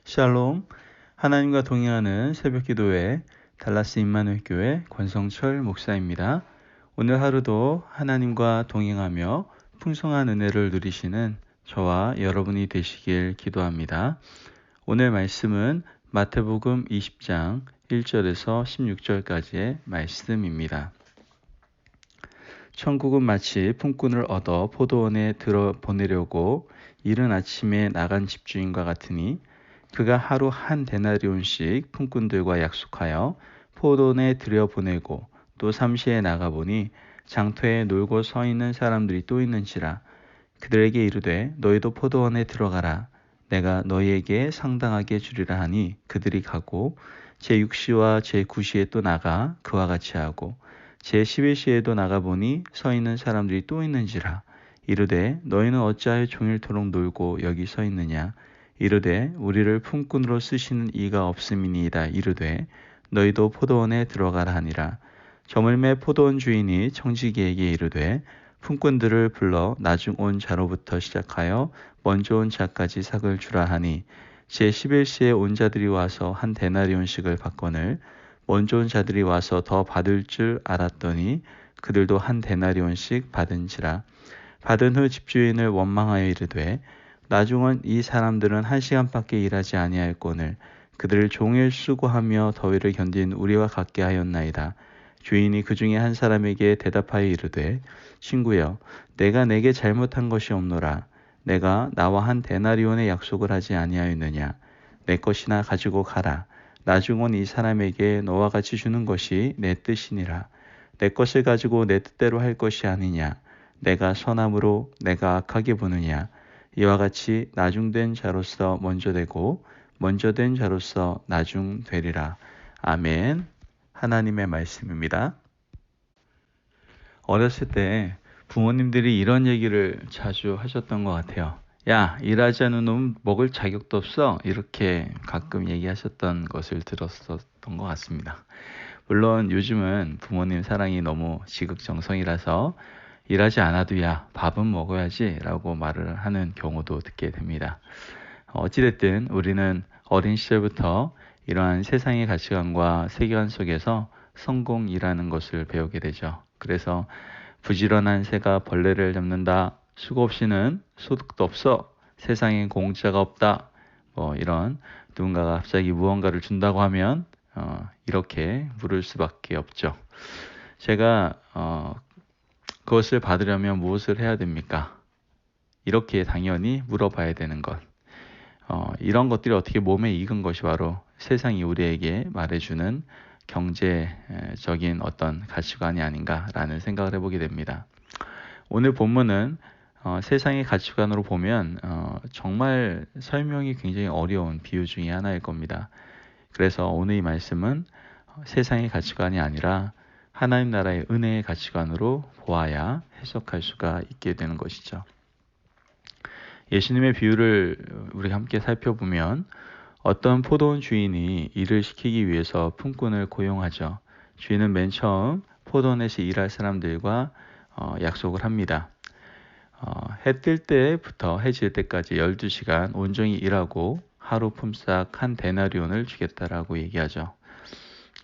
샬롬, 하나님과 동행하는 새벽기도회 달라스 임마누엘 교회 권성철 목사입니다. 오늘 하루도 하나님과 동행하며 풍성한 은혜를 누리시는 저와 여러분이 되시길 기도합니다. 오늘 말씀은 마태복음 20장 1절에서 16절까지의 말씀입니다. 천국은 마치 품꾼을 얻어 포도원에 들어 보내려고 이른 아침에 나간 집주인과 같으니 그가 하루 한 데나리온씩 품꾼들과 약속하여 포도원에 들여보내고 또 삼시에 나가보니 장터에 놀고 서 있는 사람들이 또 있는지라. 그들에게 이르되 너희도 포도원에 들어가라. 내가 너희에게 상당하게 주리라 하니 그들이 가고 제6시와 제9시에 또 나가 그와 같이 하고 제11시에도 나가보니 서 있는 사람들이 또 있는지라. 이르되 너희는 어찌하여 종일토록 놀고 여기 서 있느냐. 이르되 우리를 품꾼으로 쓰시는 이가 없음이니이다. 이르되 너희도 포도원에 들어가라 하니라. 저물매 포도원 주인이 청지기에게 이르되 품꾼들을 불러 나중 온 자로부터 시작하여 먼저 온 자까지 삭을 주라 하니 제11시에 온 자들이 와서 한 데나리온씩을 받거늘 먼저 온 자들이 와서 더 받을 줄 알았더니 그들도 한 데나리온씩 받은지라. 받은 후 집주인을 원망하여 이르되 나중은 이 사람들은 1시간밖에 일하지 아니하였거늘 그들을 종일 수고하며 더위를 견딘 우리와 같게 하였나이다. 주인이 그 중에 한 사람에게 대답하여 이르되 친구여 내가 내게 잘못한 것이 없노라. 내가 나와 한 데나리온의 약속을 하지 아니하였느냐. 내 것이나 가지고 가라. 나중은 이 사람에게 너와 같이 주는 것이 내 뜻이니라. 내 것을 가지고 내 뜻대로 할 것이 아니냐. 내가 선함으로 내가 악하게 보느냐. 이와 같이 나중된 자로서 먼저 되고 먼저 된 자로서 나중 되리라. 아멘. 하나님의 말씀입니다. 어렸을 때 부모님들이 이런 얘기를 자주 하셨던 것 같아요. 야, 일하지 않은 놈은 먹을 자격도 없어. 이렇게 가끔 얘기하셨던 것을 들었었던 것 같습니다. 물론 요즘은 부모님 사랑이 너무 지극정성이라서 일하지 않아도 야, 밥은 먹어야지 라고 말을 하는 경우도 듣게 됩니다. 어찌됐든 우리는 어린 시절부터 이러한 세상의 가치관과 세계관 속에서 성공이라는 것을 배우게 되죠. 그래서 부지런한 새가 벌레를 잡는다. 수고 없이는 소득도 없어. 세상에 공짜가 없다. 이런 누군가가 갑자기 무언가를 준다고 하면 이렇게 물을 수밖에 없죠. 제가 그것을 받으려면 무엇을 해야 됩니까? 이렇게 당연히 물어봐야 되는 것. 이런 것들이 어떻게 몸에 익은 것이 바로 세상이 우리에게 말해주는 경제적인 어떤 가치관이 아닌가라는 생각을 해보게 됩니다. 오늘 본문은 세상의 가치관으로 보면 정말 설명이 굉장히 어려운 비유 중에 하나일 겁니다. 그래서 오늘 이 말씀은 세상의 가치관이 아니라 하나님 나라의 은혜의 가치관으로 보아야 해석할 수가 있게 되는 것이죠. 예수님의 비유를 우리가 함께 살펴보면 어떤 포도원 주인이 일을 시키기 위해서 품꾼을 고용하죠. 주인은 맨 처음 포도원에서 일할 사람들과 약속을 합니다. 해 뜰 때부터 해 질 때까지 12시간 온종일 일하고 하루 품삯 한 데나리온을 주겠다라고 얘기하죠.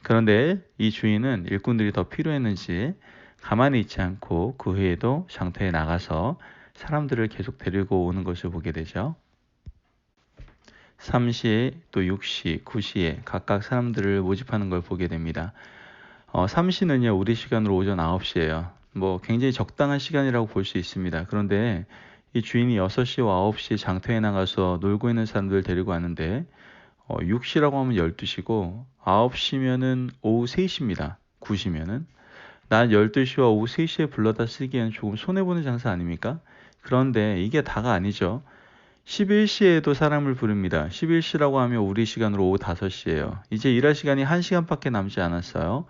그런데 이 주인은 일꾼들이 더 필요했는지 가만히 있지 않고 그 후에도 장터에 나가서 사람들을 계속 데리고 오는 것을 보게 되죠. 3시, 또 6시, 9시에 각각 사람들을 모집하는 걸 보게 됩니다. 3시는요, 우리 시간으로 오전 9시예요. 굉장히 적당한 시간이라고 볼 수 있습니다. 그런데 이 주인이 6시와 9시에 장터에 나가서 놀고 있는 사람들 데리고 왔는데 6시라고 하면 12시고 9시면은 오후 3시입니다. 9시면은 난 12시와 오후 3시에 불러다 쓰기에는 조금 손해보는 장사 아닙니까? 그런데 이게 다가 아니죠. 11시에도 사람을 부릅니다. 11시라고 하면 우리 시간으로 오후 5시예요. 이제 일할 시간이 1시간밖에 남지 않았어요.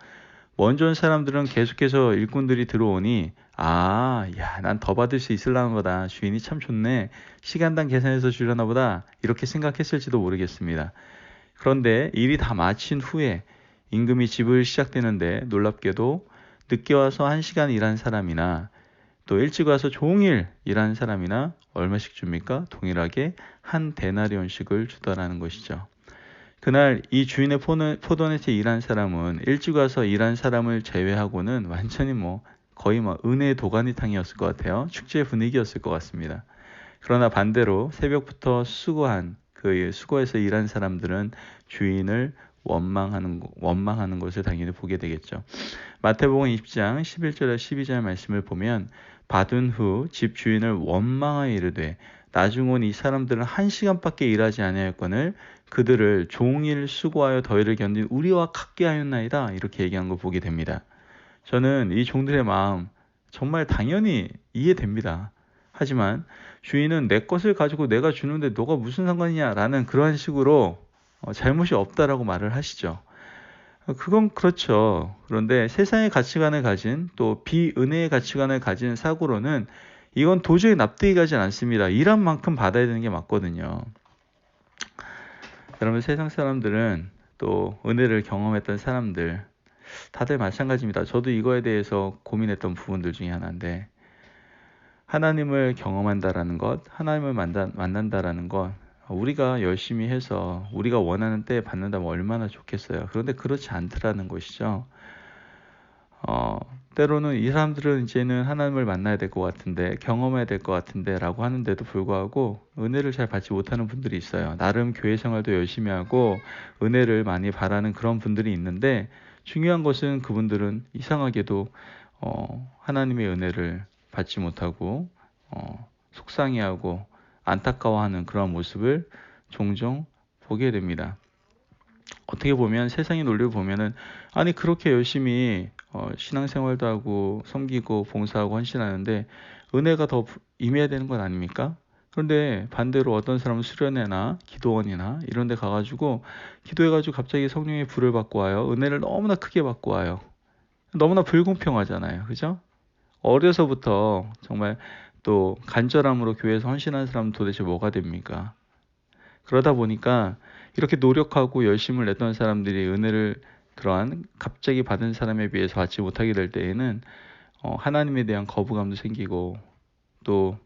먼저 온 사람들은 계속해서 일꾼들이 들어오니 난 더 받을 수 있으려는 거다. 주인이 참 좋네. 시간당 계산해서 주려나 보다. 이렇게 생각했을지도 모르겠습니다. 그런데 일이 다 마친 후에 임금이 지불 시작되는데 놀랍게도 늦게 와서 1시간 일한 사람이나 또 일찍 와서 종일 일하는 사람이나 얼마씩 줍니까? 동일하게 한 데나리온씩을 주더라는 것이죠. 그날 이 주인의 포도원에서 일한 사람은 일찍 와서 일한 사람을 제외하고는 완전히 거의 은혜의 도가니탕이었을 것 같아요. 축제 분위기였을 것 같습니다. 그러나 반대로 새벽부터 수고해서 일한 사람들은 주인을 원망하는 것을 당연히 보게 되겠죠. 마태복음 20장 11절에 12절 말씀을 보면 받은 후 집 주인을 원망하여 이르되 나중 온 이 사람들은 1시간밖에 일하지 아니하였거늘 그들을 종일 수고하여 더위를 견딘 우리와 같게 하였나이다. 이렇게 얘기한 걸 보게 됩니다. 저는 이 종들의 마음 정말 당연히 이해됩니다. 하지만 주인은 내 것을 가지고 내가 주는데 너가 무슨 상관이냐라는 그러한 식으로 잘못이 없다라고 말을 하시죠. 그건 그렇죠. 그런데 세상의 가치관을 가진 또 비은혜의 가치관을 가진 사고로는 이건 도저히 납득이 가지 않습니다. 일한 만큼 받아야 되는 게 맞거든요. 여러분 세상 사람들은 또 은혜를 경험했던 사람들 다들 마찬가지입니다. 저도 이거에 대해서 고민했던 부분들 중에 하나인데 하나님을 경험한다라는 것, 하나님을 만난다라는 것 우리가 열심히 해서 우리가 원하는 때에 받는다면 얼마나 좋겠어요. 그런데 그렇지 않더라는 것이죠. 때로는 이 사람들은 이제는 하나님을 만나야 될 것 같은데 경험해야 될 것 같은데 라고 하는데도 불구하고 은혜를 잘 받지 못하는 분들이 있어요. 나름 교회 생활도 열심히 하고 은혜를 많이 바라는 그런 분들이 있는데 중요한 것은 그분들은 이상하게도 하나님의 은혜를 받지 못하고 속상해하고 안타까워하는 그런 모습을 종종 보게 됩니다. 어떻게 보면 세상의 논리를 보면은 아니 그렇게 열심히 신앙생활도 하고 섬기고 봉사하고 헌신하는데 은혜가 더 임해야 되는 건 아닙니까? 그런데 반대로 어떤 사람은 수련회나 기도원이나 이런 데 가가지고 기도해가지고 갑자기 성령의 불을 받고 와요. 은혜를 너무나 크게 받고 와요. 너무나 불공평하잖아요. 그죠? 어려서부터 정말 또 간절함으로 교회에서 헌신하는 사람은 도대체 뭐가 됩니까? 그러다 보니까 이렇게 노력하고 열심을 냈던 사람들이 은혜를 그러한 갑자기 받은 사람에 비해서 받지 못하게 될 때에는 하나님에 대한 거부감도 생기고 또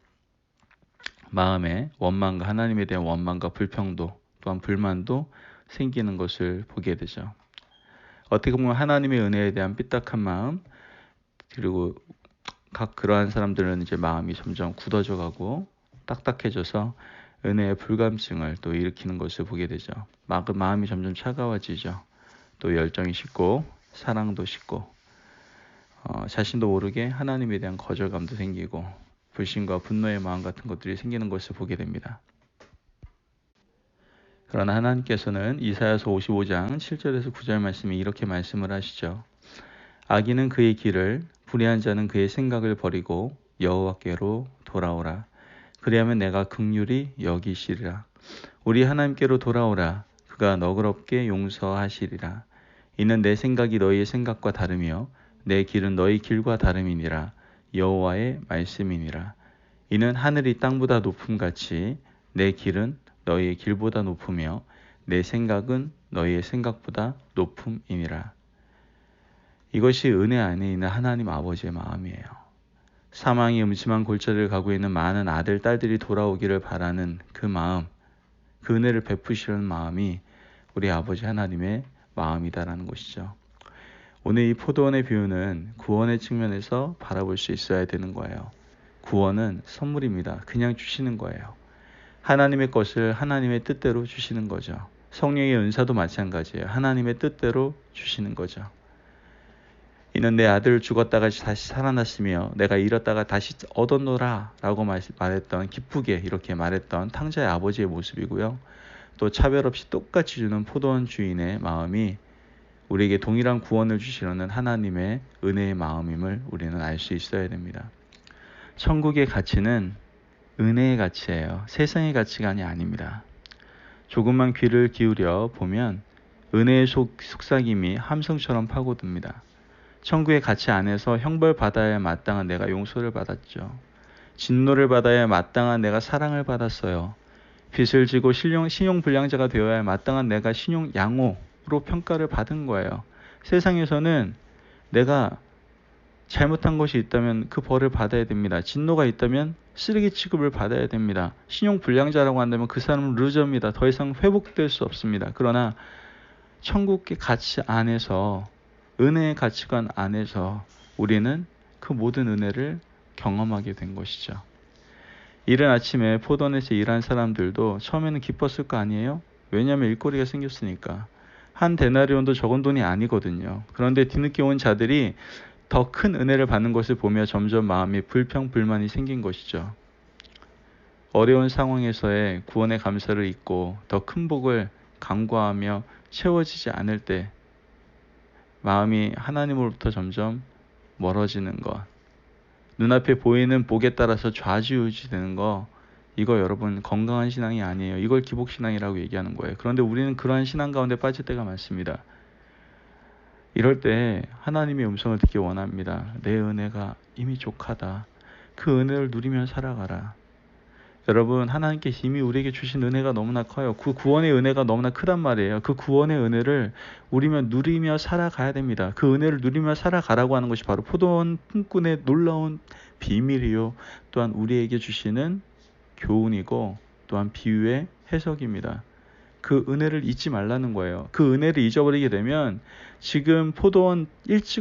마음에 원망과 하나님에 대한 원망과 불평도 또한 불만도 생기는 것을 보게 되죠. 어떻게 보면 하나님의 은혜에 대한 삐딱한 마음 그리고 그러한 사람들은 이제 마음이 점점 굳어져 가고 딱딱해져서 은혜의 불감증을 또 일으키는 것을 보게 되죠. 마음이 점점 차가워지죠. 또 열정이 식고 사랑도 식고 자신도 모르게 하나님에 대한 거절감도 생기고 불신과 분노의 마음 같은 것들이 생기는 것을 보게 됩니다. 그러나 하나님께서는 이사야서 55장 7절에서 9절 말씀에 이렇게 말씀을 하시죠. 악인은 그의 길을 불의한 자는 그의 생각을 버리고 여호와께로 돌아오라. 그리하면 내가 긍휼히 여기시리라. 우리 하나님께로 돌아오라. 그가 너그럽게 용서하시리라. 이는 내 생각이 너희의 생각과 다르며 내 길은 너희 길과 다름이니라. 여호와의 말씀이니라. 이는 하늘이 땅보다 높음같이 내 길은 너희의 길보다 높으며 내 생각은 너희의 생각보다 높음이니라. 이것이 은혜 안에 있는 하나님 아버지의 마음이에요. 사망이 음침한 골짜기를 가고 있는 많은 아들, 딸들이 돌아오기를 바라는 그 마음, 그 은혜를 베푸시는 마음이 우리 아버지 하나님의 마음이다라는 것이죠. 오늘 이 포도원의 비유는 구원의 측면에서 바라볼 수 있어야 되는 거예요. 구원은 선물입니다. 그냥 주시는 거예요. 하나님의 것을 하나님의 뜻대로 주시는 거죠. 성령의 은사도 마찬가지예요. 하나님의 뜻대로 주시는 거죠. 이는 내 아들 죽었다가 다시 살아났으며 내가 잃었다가 다시 얻었노라 라고 말했던 기쁘게 이렇게 말했던 탕자의 아버지의 모습이고요. 또 차별 없이 똑같이 주는 포도원 주인의 마음이 우리에게 동일한 구원을 주시려는 하나님의 은혜의 마음임을 우리는 알 수 있어야 됩니다. 천국의 가치는 은혜의 가치예요. 세상의 가치관이 아닙니다. 조금만 귀를 기울여 보면 은혜의 속삭임이 함성처럼 파고듭니다. 천국의 가치 안에서 형벌받아야 마땅한 내가 용서를 받았죠. 진노를 받아야 마땅한 내가 사랑을 받았어요. 빚을 지고 신용불량자가 되어야 마땅한 내가 신용양호로 평가를 받은 거예요. 세상에서는 내가 잘못한 것이 있다면 그 벌을 받아야 됩니다. 진노가 있다면 쓰레기 취급을 받아야 됩니다. 신용 불량자라고 한다면 그 사람은 루저입니다. 더 이상 회복될 수 없습니다. 그러나 천국의 가치 안에서, 은혜의 가치관 안에서 우리는 그 모든 은혜를 경험하게 된 것이죠. 이른 아침에 포도원에서 일한 사람들도 처음에는 기뻤을 거 아니에요? 왜냐하면 일거리가 생겼으니까. 한 데나리온도 적은 돈이 아니거든요. 그런데 뒤늦게 온 자들이 더 큰 은혜를 받는 것을 보며 점점 마음이 불평불만이 생긴 것이죠. 어려운 상황에서의 구원의 감사를 잊고 더 큰 복을 간구하며 채워지지 않을 때 마음이 하나님으로부터 점점 멀어지는 것, 눈앞에 보이는 복에 따라서 좌지우지 되는 거, 이거 여러분 건강한 신앙이 아니에요. 이걸 기복신앙이라고 얘기하는 거예요. 그런데 우리는 그러한 신앙 가운데 빠질 때가 많습니다. 이럴 때 하나님의 음성을 듣기 원합니다. 내 은혜가 이미 족하다. 그 은혜를 누리며 살아가라. 여러분, 하나님께서 이미 우리에게 주신 은혜가 너무나 커요. 그 구원의 은혜가 너무나 크단 말이에요. 그 구원의 은혜를 우리가 누리며 살아가야 됩니다. 그 은혜를 누리며 살아가라고 하는 것이 바로 포도원 품꾼의 놀라운 비밀이요, 또한 우리에게 주시는 교훈이고 또한 비유의 해석입니다. 그 은혜를 잊지 말라는 거예요. 그 은혜를 잊어버리게 되면 지금 포도원 일찍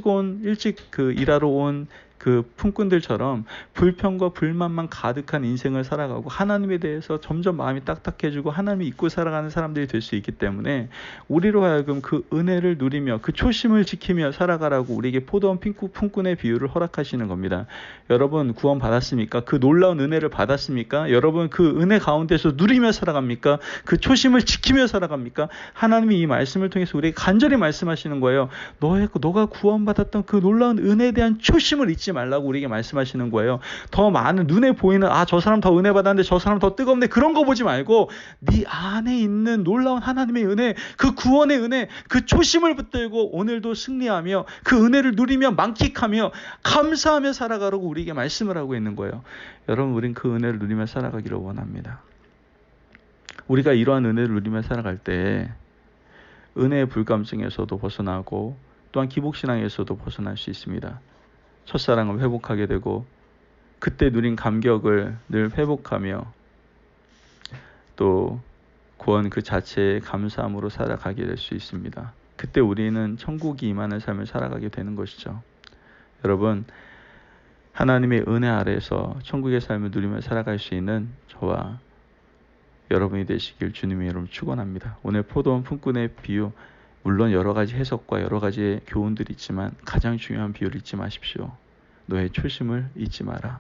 일하러 온 그 품꾼들처럼 불평과 불만만 가득한 인생을 살아가고 하나님에 대해서 점점 마음이 딱딱해지고 하나님을 잊고 살아가는 사람들이 될 수 있기 때문에 우리로 하여금 그 은혜를 누리며 그 초심을 지키며 살아가라고 우리에게 포도원 품꾼의 비유를 허락하시는 겁니다. 여러분 구원 받았습니까? 그 놀라운 은혜를 받았습니까? 여러분 그 은혜 가운데서 누리며 살아갑니까? 그 초심을 지키며 살아갑니까? 하나님이 이 말씀을 통해서 우리에게 간절히 말씀하시는 거예요. 너가 구원받았던 그 놀라운 은혜에 대한 초심을 잊지 말라고 우리에게 말씀하시는 거예요. 더 많은 눈에 보이는 저 사람 더 은혜 받았는데 저 사람 더 뜨겁네, 그런 거 보지 말고 네 안에 있는 놀라운 하나님의 은혜, 그 구원의 은혜, 그 초심을 붙들고 오늘도 승리하며 그 은혜를 누리며 만끽하며 감사하며 살아가라고 우리에게 말씀을 하고 있는 거예요. 여러분, 우린 그 은혜를 누리며 살아가기를 원합니다. 우리가 이러한 은혜를 누리며 살아갈 때 은혜의 불감증에서도 벗어나고 또한 기복신앙에서도 벗어날 수 있습니다. 첫사랑을 회복하게 되고 그때 누린 감격을 늘 회복하며 또 구원 그 자체에 감사함으로 살아가게 될 수 있습니다. 그때 우리는 천국이 임하는 삶을 살아가게 되는 것이죠. 여러분, 하나님의 은혜 아래에서 천국의 삶을 누리며 살아갈 수 있는 저와 여러분이 되시길 주님의 이름으로 축원합니다. 오늘 포도원 품꾼의 비유, 물론 여러 가지 해석과 여러 가지 교훈들이 있지만 가장 중요한 비유를 잊지 마십시오. 너의 초심을 잊지 마라.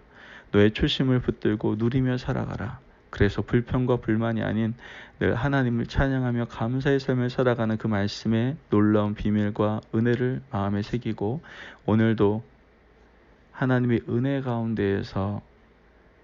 너의 초심을 붙들고 누리며 살아가라. 그래서 불평과 불만이 아닌 늘 하나님을 찬양하며 감사의 삶을 살아가는 그 말씀의 놀라운 비밀과 은혜를 마음에 새기고 오늘도 하나님의 은혜 가운데에서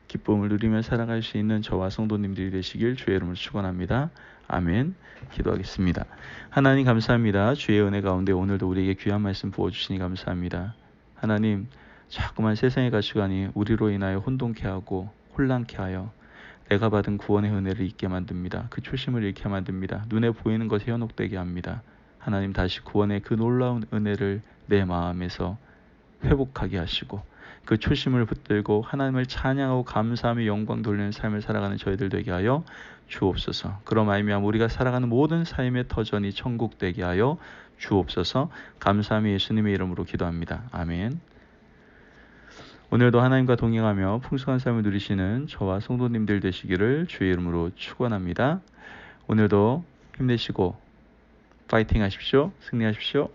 기쁨을 누리며 살아갈 수 있는 저와 성도님들이 되시길 주의 이름으로 축원합니다. 아멘. 기도하겠습니다. 하나님 감사합니다. 주의 은혜 가운데 오늘도 우리에게 귀한 말씀 부어주시니 감사합니다. 하나님, 자꾸만 세상의 가치관이 우리로 인하여 혼돈케 하고 혼란케 하여 내가 받은 구원의 은혜를 잊게 만듭니다. 그 초심을 잃게 만듭니다. 눈에 보이는 것에 현혹되게 합니다. 하나님, 다시 구원의 그 놀라운 은혜를 내 마음에서 회복하게 하시고 그 초심을 붙들고 하나님을 찬양하고 감사하며 영광 돌리는 삶을 살아가는 저희들 되게 하여 주옵소서. 그럼 말미암아 우리가 살아가는 모든 삶의 터전이 천국 되게 하여 주옵소서. 감사하며 예수님의 이름으로 기도합니다. 아멘. 오늘도 하나님과 동행하며 풍성한 삶을 누리시는 저와 성도님들 되시기를 주의 이름으로 축원합니다. 오늘도 힘내시고 파이팅 하십시오. 승리하십시오.